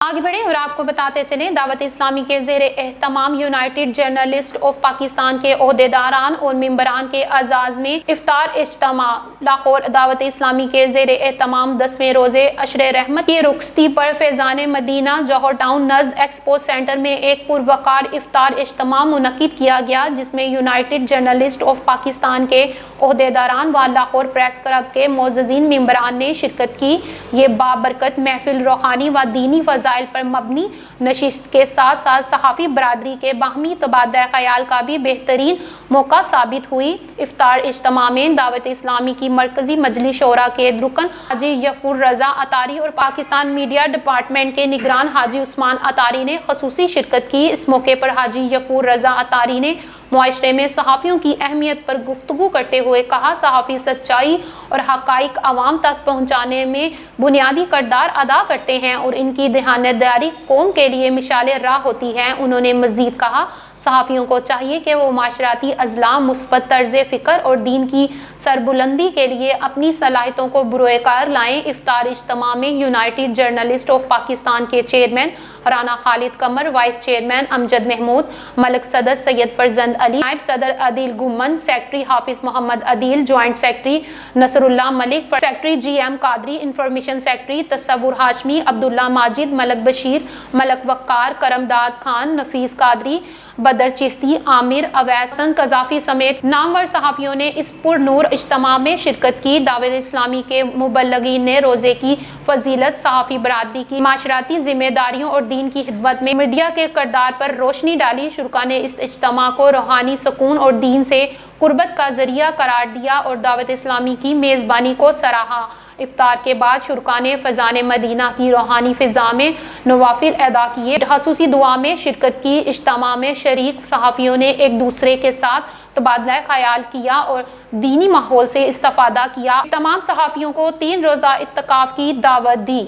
आगे बढ़े और आपको बताते चलें, दावत इस्लामी के ज़ेर एहतमाम यूनाइटेड जर्नलिस्ट ऑफ पाकिस्तान के ओहदेदारान और मेंबरान के अज़ाज़ में इफ्तार इज्तिमा। लाहौर। दावत इस्लामी के ज़ेर एहतमाम 10वें रोज़े अशरे रहमत की रुखसती पर फैज़ान मदीना जौहर टाउन नज़द एक्सपो सेंटर में एक पुरवकार इफ्तार इज्तिमा मुनक्किद किया गया, जिसमें यूनाइटेड जर्नलिस्ट ऑफ पाकिस्तान के ओहदेदारान व लाहौर प्रेस क्लब के मोअज़्ज़िज़ीन मेंबरान ने शिरकत की। ये बाबरकत महफिल रूहानी व दीनी फ़ज़ाइल पर मबनी नशिस्त के साथ साथ सहाफ़ी बरादरी के बाहमी तबादला ख़याल का भी बेहतरीन मौका साबित हुई। इफ्तार इज्तिमा में दावत इस्लामी की मरकज़ी मजलिस शोरा के रुकन हाजी यफूर रज़ा अतारी और पाकिस्तान मीडिया डिपार्टमेंट के निगरान हाजी उस्मान अतारी ने ख़ुसूसी शिरकत की। इस मौके पर हाजी यफूर रज़ा अतारी ने मुआशरे में सहाफ़ियों की अहमियत पर गुफ्तगू करते हुए कहा, सहाफ़ी सच्चाई और हक़ाइक़ आवाम तक पहुँचाने में बुनियादी किरदार अदा करते हैं और इनकी देहानतदारी कौम के लिए मिसाल राह होती है। उन्होंने मज़ीद कहा, सहाफ़ियों को चाहिए कि वो माशराती अज़लाम, मुस्बत तर्ज़ फ़िक्र और दीन की सरबुलंदी के लिए अपनी सलाहियतों को बुरोए कार लाएँ। इफ्तार इज्तिमा में यूनाइटेड जर्नलिस्ट ऑफ पाकिस्तान के chairman Rana Khalid Qamar, vice chairman Amjad Mahmood, Malik सदर सैयद फरजंद अली, नायब सदर Adeel Gumman, secretary Hafiz Muhammad Adeel, joint secretary Nasrullah Malik, secretary GM Qadri, information secretary Tasawwur Hashmi, Abdullah Majid, Malik Bashir, Malik Waqar, Karamdad Khan, Nafees Qadri, Badar Chishti, Aamir अवैसन Gaddafi समेत नामवर सहाफ़ियों ने इस पुरनूर इज्तिमा में शिरकत की। दावत इस्लामी के मुबल्लिगीन ने रोज़े की फजीलत, सहाफ़ी बरादरी की माशराती जिम्मेदारियों और दीन की खिदमत में मीडिया के किरदार पर रोशनी डाली। शुरका ने इस इज्तिमा को रूहानी सुकून और दीन से कुर्बत का जरिया करार दिया और दावत इस्लामी की मेज़बानी को सराहा। इफ्तार के बाद शुरका ने फैज़ान मदीना की रूहानी फ़िज़ा में नवाफिल अदा किए, ख़ुसूसी दुआ में शिरकत की। इज्तिमा में शरीक सहाफ़ियों ने एक दूसरे के साथ तबादला ख़याल किया और दीनी माहौल से इस्तिफ़ादा किया। तमाम सहाफ़ियों को 3 रोज़ा इत्तिकाफ़ की दावत दी।